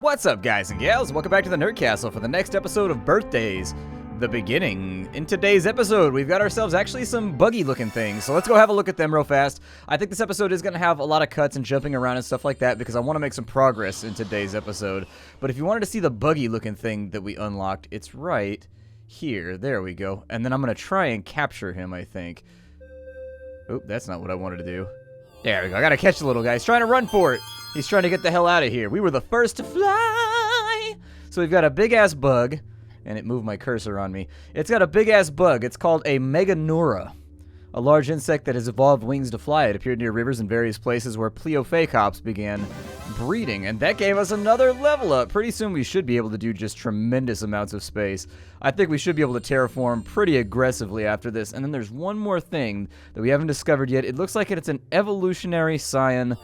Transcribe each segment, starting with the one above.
What's up, guys and gals? Welcome back to the Nerd Castle for the next episode of Birthdays, the beginning. In today's episode, we've got ourselves actually some buggy-looking things, so let's go have a look at them real fast. I think this episode is going to have a lot of cuts and jumping around and stuff like that because I want to make some progress in today's episode. But if you wanted to see the buggy-looking thing that we unlocked, it's right here. There we go. And then I'm going to try and capture him, I think. Oop, that's not what I wanted to do. There we go. I got to catch the little guy. He's trying to run for it. He's trying to get the hell out of here. We were the first to fly. So we've got a big-ass bug. And it moved my cursor on me. It's got a big-ass bug. It's called a Meganura. A large insect that has evolved wings to fly. It appeared near rivers and various places where Pleophacops began breeding. And that gave us another level up. Pretty soon we should be able to do just tremendous amounts of space. I think we should be able to terraform pretty aggressively after this. And then there's one more thing that we haven't discovered yet. It looks like it's an evolutionary scion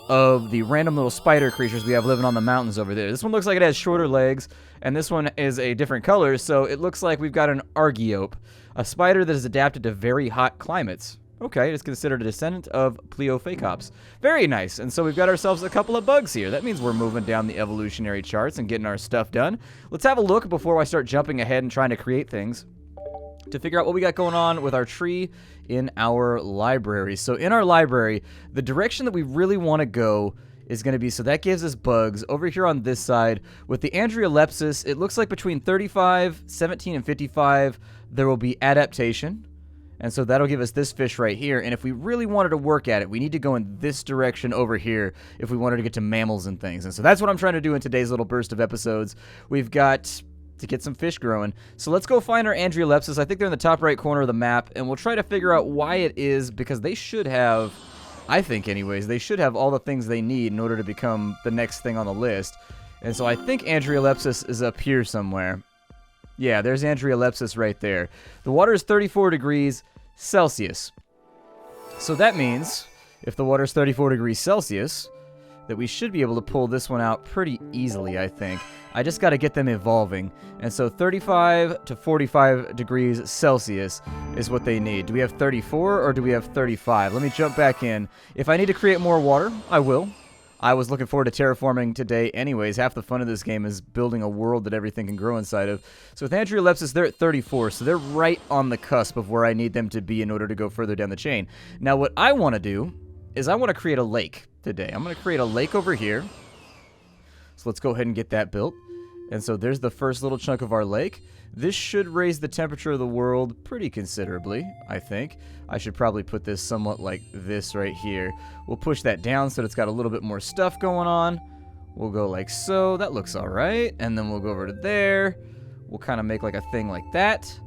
of the random little spider creatures we have living on the mountains over there. This one looks like it has shorter legs, and this one is a different color, so it looks like we've got an Argiope, a spider that is adapted to very hot climates. Okay, it's considered a descendant of Pleophacops. Very nice, and so we've got ourselves a couple of bugs here. That means we're moving down the evolutionary charts and getting our stuff done. Let's have a look before I start jumping ahead and trying to create things to figure out what we got going on with our tree in our library. So in our library, the direction that we really want to go is going to be, so that gives us bugs. Over here on this side, with the Andreolepsis, it looks like between 35, 17, and 55, there will be adaptation. And so that'll give us this fish right here. And if we really wanted to work at it, we need to go in this direction over here if we wanted to get to mammals and things. And so that's what I'm trying to do in today's little burst of episodes. We've got to get some fish growing. So let's go find our Andreolepsis. I think they're in the top right corner of the map, and we'll try to figure out why it is, because they should have, I think anyways, they should have all the things they need in order to become the next thing on the list. And so I think Andreolepsis is up here somewhere. Yeah, there's Andreolepsis right there. The water is 34 degrees Celsius. So that means, if the water is 34 degrees Celsius, that we should be able to pull this one out pretty easily, I think. I just got to get them evolving. And so 35 to 45 degrees Celsius is what they need. Do we have 34 or do we have 35? Let me jump back in. If I need to create more water, I will. I was looking forward to terraforming today anyways. Half the fun of this game is building a world that everything can grow inside of. So with Andreolepsis, they're at 34, so they're right on the cusp of where I need them to be in order to go further down the chain. Now what I want to do is I want to create a lake today. I'm going to create a lake over here. So let's go ahead and get that built. And so there's the first little chunk of our lake. This should raise the temperature of the world pretty considerably, I think. I should probably put this somewhat like this right here. We'll push that down so that it's got a little bit more stuff going on. We'll go like so. That looks all right. And then we'll go over to there. We'll kind of make like a thing like that.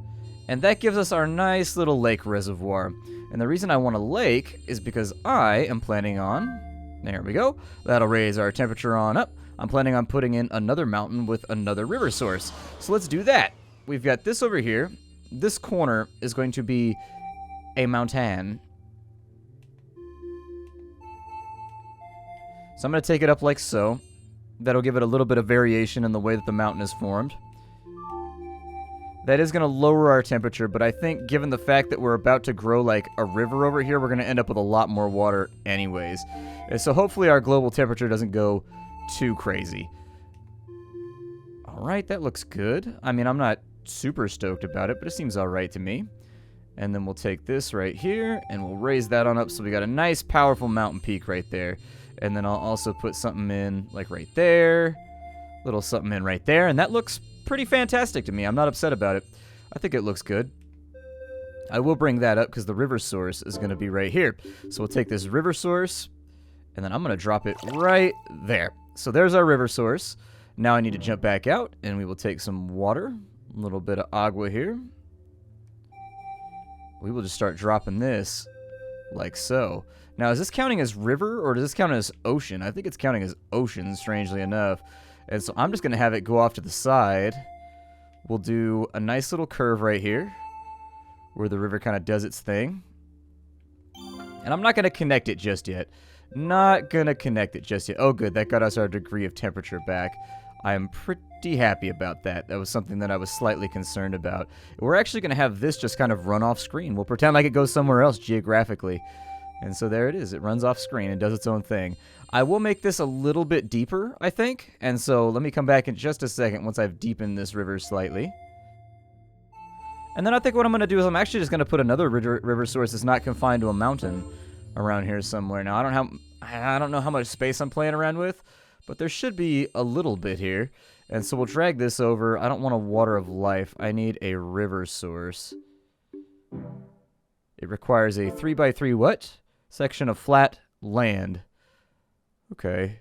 And that gives us our nice little lake reservoir. And the reason I want a lake is because I am planning on, there we go, that'll raise our temperature on up. I'm planning on putting in another mountain with another river source. So let's do that. We've got this over here. This corner is going to be a mountain. So I'm going to take it up like so. That'll give it a little bit of variation in the way that the mountain is formed. That is going to lower our temperature, but I think given the fact that we're about to grow like a river over here, we're going to end up with a lot more water anyways. And so hopefully our global temperature doesn't go too crazy. Alright, that looks good. I mean, I'm not super stoked about it, but it seems alright to me. And then we'll take this right here, and we'll raise that on up so we got a nice, powerful mountain peak right there. And then I'll also put something in, like right there. Little something in right there, and that looks pretty fantastic to me. I'm not upset about it. I think it looks good. I will bring that up because the river source is going to be right here. So we'll take this river source, and then I'm going to drop it right there. So there's our river source. Now I need to jump back out, and we will take some water. A little bit of agua here. We will just start dropping this like so. Now, is this counting as river, or does this count as ocean? I think it's counting as ocean, strangely enough. And so I'm just going to have it go off to the side. We'll do a nice little curve right here where the river kind of does its thing. And I'm not going to connect it just yet. Not going to connect it just yet. Oh, good. That got us our degree of temperature back. I am pretty happy about that. That was something that I was slightly concerned about. We're actually going to have this just kind of run off screen. We'll pretend like it goes somewhere else geographically. And so there it is. It runs off screen and does its own thing. I will make this a little bit deeper, I think. And so let me come back in just a second once I've deepened this river slightly. And then I think what I'm going to do is I'm actually just going to put another river source that's not confined to a mountain around here somewhere. Now, I don't know how much space I'm playing around with, but there should be a little bit here. And so we'll drag this over. I don't want a water of life. I need a river source. It requires a 3x3 what? Section of flat land. Okay.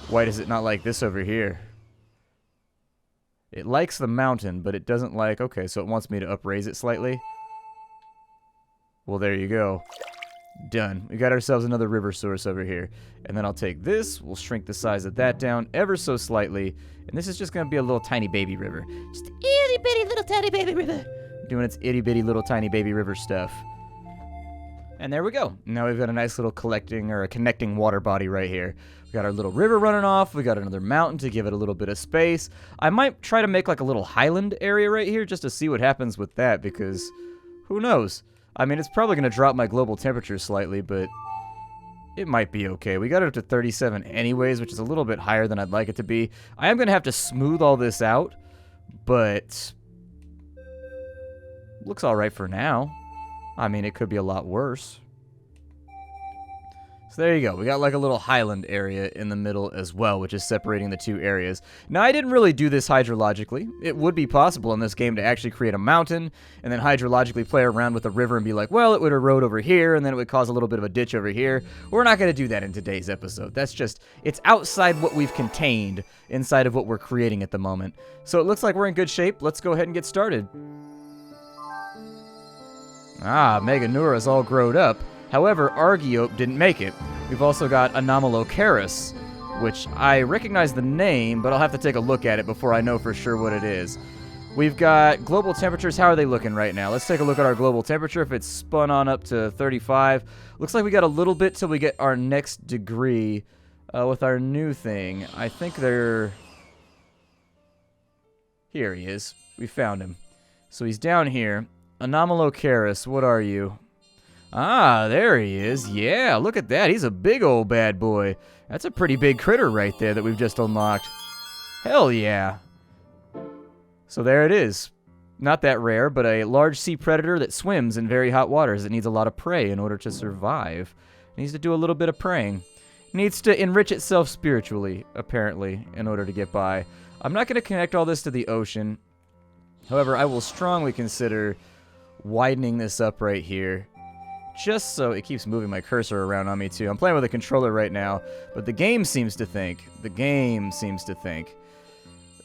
Why does it not like this over here? It likes the mountain, but it doesn't like... Okay, so it wants me to upraise it slightly. Well, there you go. Done. We got ourselves another river source over here. And then I'll take this. We'll shrink the size of that down ever so slightly. And this is just going to be a little tiny baby river. Just itty bitty little tiny baby river. Doing its itty bitty little tiny baby river stuff. And there we go. Now we've got a nice little connecting water body right here. We got our little river running off. We got another mountain to give it a little bit of space. I might try to make like a little highland area right here just to see what happens with that, because who knows? I mean, it's probably going to drop my global temperature slightly, but it might be okay. We got it up to 37 anyways, which is a little bit higher than I'd like it to be. I am going to have to smooth all this out, but looks all right for now. I mean, it could be a lot worse. So there you go. We got like a little highland area in the middle as well, which is separating the two areas. Now, I didn't really do this hydrologically. It would be possible in this game to actually create a mountain and then hydrologically play around with a river and be like, well, it would erode over here and then it would cause a little bit of a ditch over here. We're not going to do that in today's episode. That's just, it's outside what we've contained inside of what we're creating at the moment. So it looks like we're in good shape. Let's go ahead and get started. Ah, Meganura's all growed up. However, Argiope didn't make it. We've also got Anomalocaris, which I recognize the name, but I'll have to take a look at it before I know for sure what it is. We've got global temperatures. How are they looking right now? Let's take a look at our global temperature. If it's spun on up to 35. Looks like we got a little bit till we get our next degree with our new thing. I think they're... Here he is. We found him. So he's down here. Anomalocaris, what are you? Ah, there he is. Yeah, look at that. He's a big old bad boy. That's a pretty big critter right there that we've just unlocked. Hell yeah. So there it is. Not that rare, but a large sea predator that swims in very hot waters. It needs a lot of prey in order to survive. It needs to do a little bit of preying. It needs to enrich itself spiritually, apparently, in order to get by. I'm not going to connect all this to the ocean. However, I will strongly consider widening this up right here, just so it keeps moving my cursor around on me too. I'm playing with a controller right now, but the game seems to think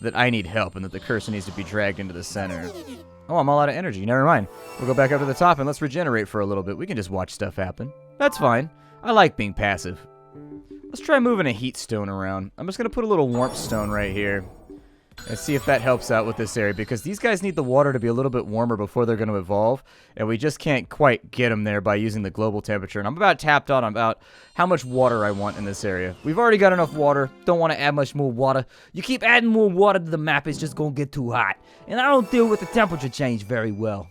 that I need help and that the cursor needs to be dragged into the center. Oh, I'm all out of energy. Never mind. We'll go back up to the top and let's regenerate for a little bit. We can just watch stuff happen. That's fine. I like being passive. Let's try moving a heat stone around. I'm just going to put a little warmth stone right here and see if that helps out with this area, because these guys need the water to be a little bit warmer before they're going to evolve, and we just can't quite get them there by using the global temperature. And I'm about tapped out on about how much water I want in this area. We've already got enough water. Don't want to add much more water. You keep adding more water to the map, it's just going to get too hot. And I don't deal with the temperature change very well.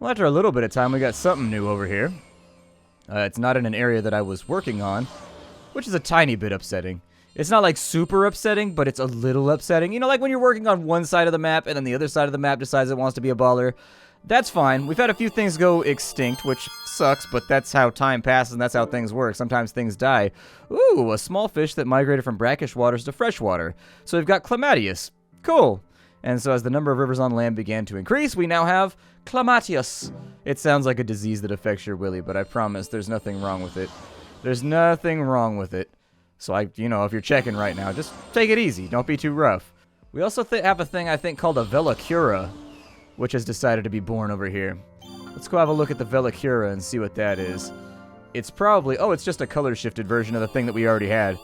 Well, after a little bit of time, we got something new over here. It's not in an area that I was working on, which is a tiny bit upsetting. It's not like super upsetting, but it's a little upsetting. You know, like when you're working on one side of the map and then the other side of the map decides it wants to be a baller. That's fine. We've had a few things go extinct, which sucks, but that's how time passes and that's how things work. Sometimes things die. Ooh, a small fish that migrated from brackish waters to freshwater. So we've got Clamatius. Cool. And so as the number of rivers on land began to increase, we now have Clamatius. It sounds like a disease that affects your willy, but I promise there's nothing wrong with it. There's nothing wrong with it. So, if you're checking right now, just take it easy. Don't be too rough. We also have a thing, I think, called a Velocura, which has decided to be born over here. Let's go have a look at the Velocura and see what that is. It's probably... Oh, it's just a color-shifted version of the thing that we already had.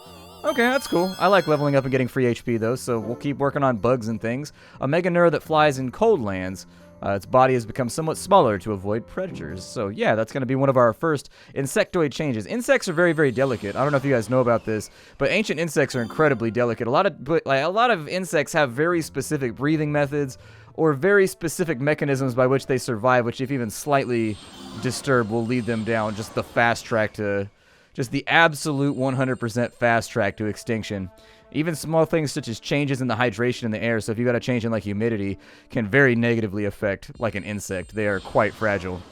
Okay, that's cool. I like leveling up and getting free HP, though, so we'll keep working on bugs and things. A Meganura that flies in cold lands. Its body has become somewhat smaller to avoid predators. So yeah, that's going to be one of our first insectoid changes. Insects are very, very delicate. I don't know if you guys know about this, but ancient insects are incredibly delicate. A lot of insects have very specific breathing methods. or very specific mechanisms by which they survive, which if even slightly disturbed will lead them down just the fast track to, just the absolute 100% fast track to extinction. Even small things such as changes in the hydration in the air, so if you got a change in like humidity, can very negatively affect like an insect. They are quite fragile.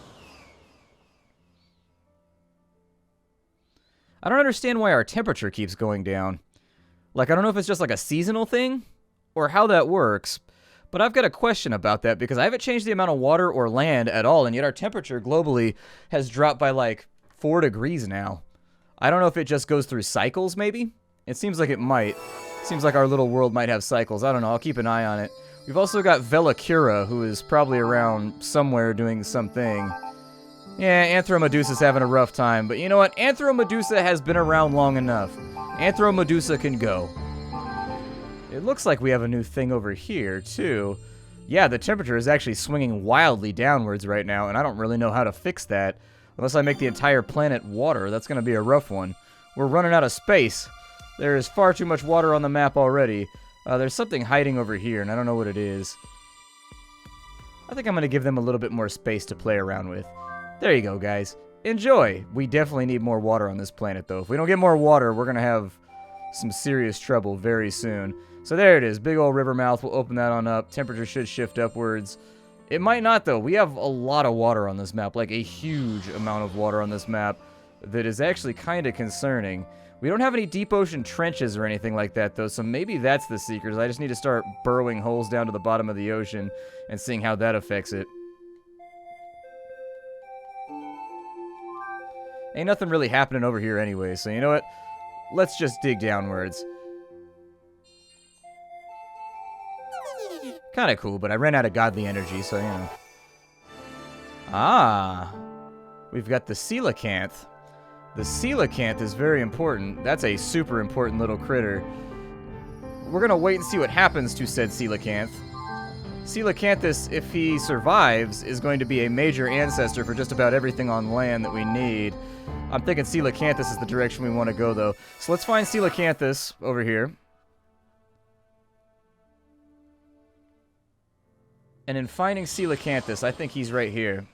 I don't understand why our temperature keeps going down. Like, I don't know if it's just like a seasonal thing or how that works, but I've got a question about that because I haven't changed the amount of water or land at all, and yet our temperature globally has dropped by like 4 degrees now. I don't know if it just goes through cycles, maybe? It seems like it might. Seems like our little world might have cycles. I don't know. I'll keep an eye on it. We've also got Velacura, who is probably around somewhere doing something. Yeah, Anthromedusa's having a rough time. But you know what? Anthromedusa has been around long enough. Anthromedusa can go. It looks like we have a new thing over here, too. Yeah, the temperature is actually swinging wildly downwards right now, and I don't really know how to fix that. Unless I make the entire planet water, that's going to be a rough one. We're running out of space. There is far too much water on the map already. There's something hiding over here, and I don't know what it is. I think I'm going to give them a little bit more space to play around with. There you go, guys. Enjoy! We definitely need more water on this planet, though. If we don't get more water, we're going to have some serious trouble very soon. So there it is. Big old river mouth. We'll open that on up. Temperature should shift upwards. It might not, though. We have a lot of water on this map, like a huge amount of water on this map that is actually kind of concerning. We don't have any deep ocean trenches or anything like that, though, so maybe that's the secret. I just need to start burrowing holes down to the bottom of the ocean and seeing how that affects it. Ain't nothing really happening over here anyway, so you know what? Let's just dig downwards. Kinda cool, but I ran out of godly energy, so you know. Ah! We've got the Coelacanth. The Coelacanth is very important. That's a super important little critter. We're gonna wait and see what happens to said Coelacanth. Coelacanthus, if he survives, is going to be a major ancestor for just about everything on land that we need. I'm thinking Coelacanthus is the direction we want to go, though. So let's find Coelacanthus over here. And in finding Coelacanthus, I think he's right here.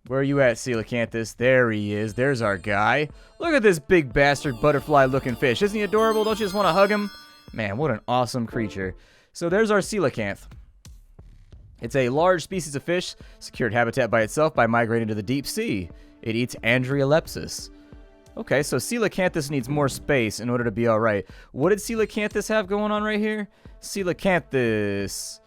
Where are you at, Coelacanthus? There he is. There's our guy. Look at this big bastard butterfly-looking fish. Isn't he adorable? Don't you just want to hug him? Man, what an awesome creature. So there's our Coelacanth. It's a large species of fish, secured habitat by itself by migrating to the deep sea. It eats Andriolepsis. Okay, so Coelacanthus needs more space in order to be alright. What did Coelacanthus have going on right here? Coelacanthus...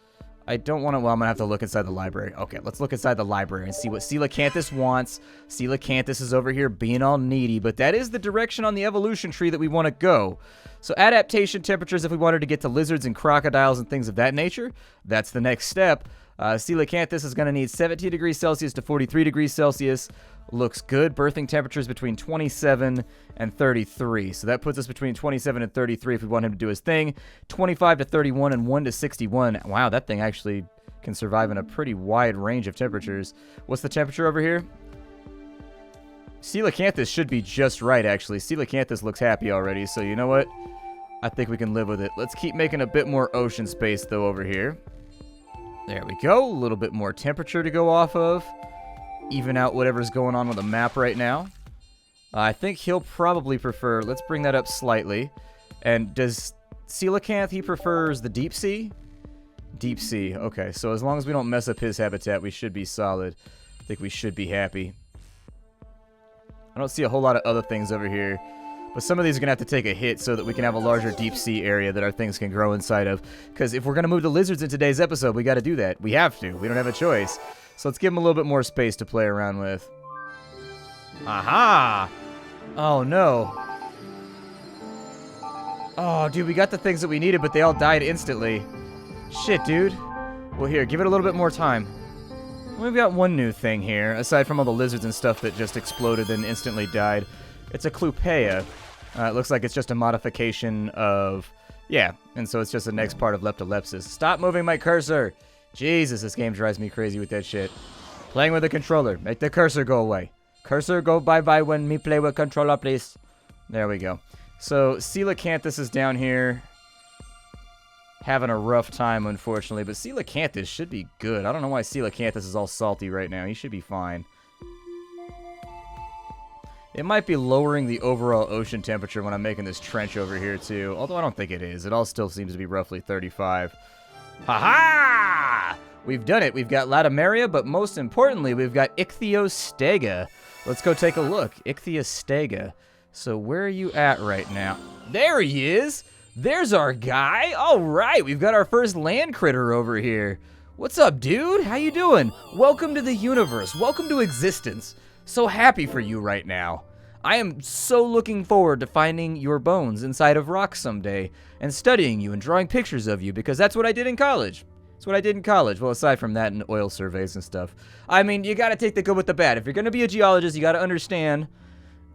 I don't want to... Well, I'm going to have to look inside the library. Okay, let's look inside the library and see what Coelacanthus wants. Coelacanthus is over here being all needy, but that is the direction on the evolution tree that we want to go. So adaptation temperatures, if we wanted to get to lizards and crocodiles and things of that nature, that's the next step. Coelacanthus is going to need 17 degrees Celsius to 43 degrees Celsius. Looks good. Birthing temperatures between 27 and 33. So that puts us between 27 and 33 if we want him to do his thing. 25 to 31 and 1 to 61. Wow, that thing actually can survive in a pretty wide range of temperatures. What's the temperature over here? Coelacanthus should be just right, actually. Coelacanthus looks happy already, so you know what? I think we can live with it. Let's keep making a bit more ocean space, though, over here. There we go. A little bit more temperature to go off of. Even out whatever's going on with the map right now. I think he'll probably prefer... Let's bring that up slightly. And does Coelacanth, he prefers the deep sea? Deep sea. Okay, so as long as we don't mess up his habitat, we should be solid. I think we should be happy. I don't see a whole lot of other things over here. But some of these are going to have to take a hit so that we can have a larger deep sea area that our things can grow inside of. Because if we're going to move to lizards in today's episode, we got to do that. We have to. We don't have a choice. So let's give them a little bit more space to play around with. Aha! Oh, no. Oh, dude, we got the things that we needed, but they all died instantly. Shit, dude. Well, here, give it a little bit more time. We've got one new thing here, aside from all the lizards and stuff that just exploded and instantly died. It's a Clupea. It looks like it's just a modification of... Yeah, and so it's just the next part of Leptolepsis. Stop moving my cursor! Jesus, this game drives me crazy with that shit. Playing with the controller. Make the cursor go away. Cursor go bye-bye when me play with controller, please. There we go. So, Coelacanthus is down here. having a rough time, unfortunately. But Coelacanth should be good. I don't know why Coelacanth is all salty right now. He should be fine. It might be lowering the overall ocean temperature when I'm making this trench over here, too. Although I don't think it is. It all still seems to be roughly 35. Ha-ha! We've done it. We've got Latimeria, but most importantly, we've got Ichthyostega. Let's go take a look. Ichthyostega. So where are you at right now? There he is! There's our guy! Alright, we've got our first land critter over here. What's up, dude? How you doing? Welcome to the universe. Welcome to existence. So happy for you right now. I am so looking forward to finding your bones inside of rocks someday and studying you and drawing pictures of you because that's what I did in college. That's what I did in college. Well, aside from that and oil surveys and stuff. I mean, you gotta take the good with the bad. If you're gonna be a geologist, you gotta understand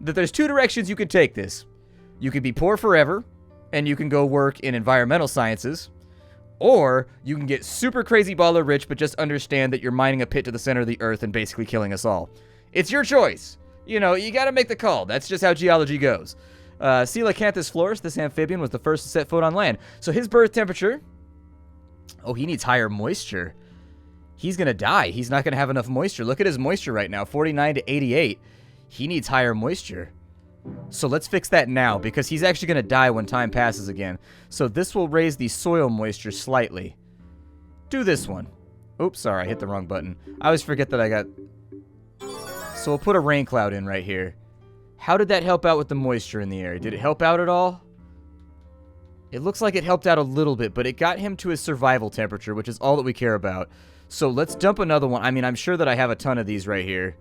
that there's two directions you could take this. You could be poor forever and you can go work in environmental sciences, or you can get super crazy baller rich but just understand that you're mining a pit to the center of the earth and basically killing us all. It's your choice. You know, you gotta make the call. That's just how geology goes. Coelacanth floris, this amphibian, was the first to set foot on land. So his birth temperature... Oh, he needs higher moisture. He's gonna die. He's not gonna have enough moisture. Look at his moisture right now, 49 to 88. He needs higher moisture. So let's fix that now, because he's actually gonna die when time passes again. So this will raise the soil moisture slightly. Do this one. Oops, sorry, I hit the wrong button. I always forget that I got... So we'll put a rain cloud in right here. How did that help out with the moisture in the air? Did it help out at all? It looks like it helped out a little bit, but it got him to his survival temperature, which is all that we care about. So let's dump another one. I mean, I'm sure that I have a ton of these right here.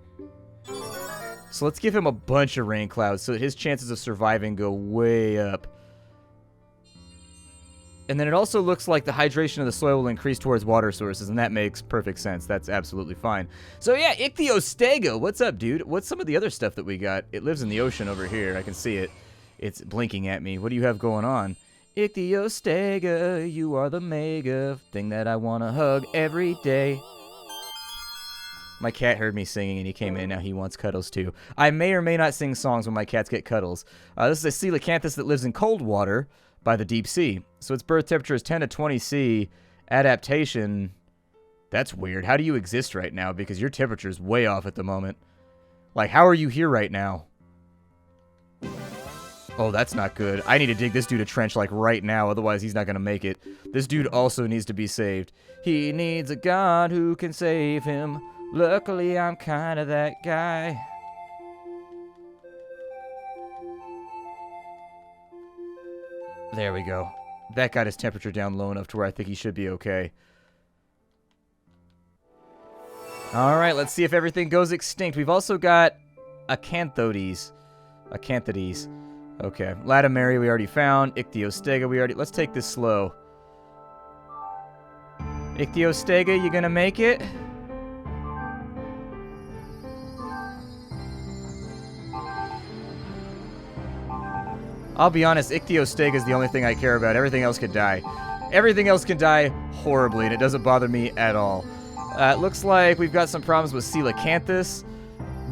So let's give him a bunch of rain clouds so that his chances of surviving go way up. And then it also looks like the hydration of the soil will increase towards water sources, and that makes perfect sense. That's absolutely fine. So yeah, Ichthyostega, what's up, dude? What's some of the other stuff that we got? It lives in the ocean over here. I can see it. It's blinking at me. What do you have going on? Ichthyostega, you are the mega thing that I want to hug every day. My cat heard me singing and he came in. Now he wants cuddles too. I may or may not sing songs when my cats get cuddles. This is a Coelacanth that lives in cold water by the deep sea. So its birth temperature is 10 to 20 C. Adaptation, that's weird. How do you exist right now? Because your temperature is way off at the moment. Like, how are you here right now? Oh, that's not good. I need to dig this dude a trench, like, right now. Otherwise, he's not going to make it. This dude also needs to be saved. He needs a god who can save him. Luckily, I'm kind of that guy. There we go. That got his temperature down low enough to where I think he should be okay. Alright, let's see if everything goes extinct. We've also got Acanthodes. Acanthodes. Okay. Latimeria we already found. Ichthyostega we already... Let's take this slow. Ichthyostega, you gonna make it? I'll be honest, Ichthyostega is the only thing I care about. Everything else could die. Everything else can die horribly, and it doesn't bother me at all. It looks like we've got some problems with Coelacanth.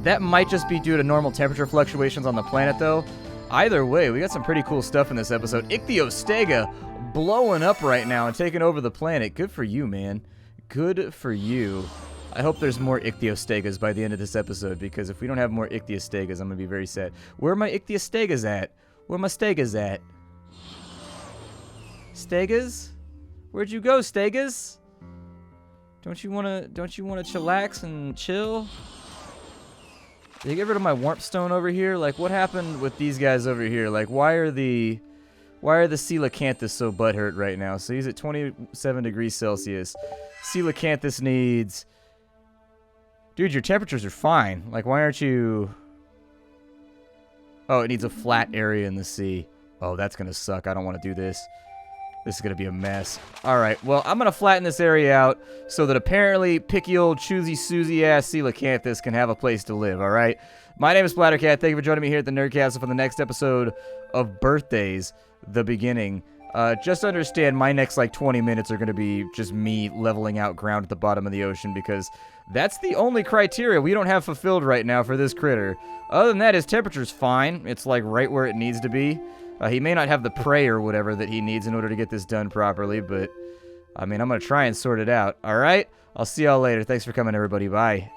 That might just be due to normal temperature fluctuations on the planet, though. Either way, we got some pretty cool stuff in this episode. Ichthyostega blowing up right now and taking over the planet. Good for you, man. Good for you. I hope there's more Ichthyostegas by the end of this episode, because if we don't have more Ichthyostegas, I'm going to be very sad. Where are my Ichthyostegas at? Where my Stegas at? Stegas? Where'd you go, Stegas? Don't you wanna chillax and chill? Did you get rid of my warp stone over here? Like, what happened with these guys over here? Like, why are the Coelacanth so butthurt right now? So he's at 27 degrees Celsius. Coelacanth needs... Dude, your temperatures are fine. Like, why aren't you... Oh, it needs a flat area in the sea. Oh, that's going to suck. I don't want to do this. This is going to be a mess. Alright, well, I'm going to flatten this area out so that apparently picky old choosy Susie ass Coelacanth can have a place to live, alright? My name is Splattercat. Thank you for joining me here at the Nerdcastle for the next episode of Birthdays, the beginning. Just understand my next, like, 20 minutes are going to be just me leveling out ground at the bottom of the ocean, because that's the only criteria we don't have fulfilled right now for this critter. Other than that, his temperature's fine. It's, like, right where it needs to be. He may not have the prey or whatever that he needs in order to get this done properly, but, I mean, I'm going to try and sort it out. All right? I'll see y'all later. Thanks for coming, everybody. Bye.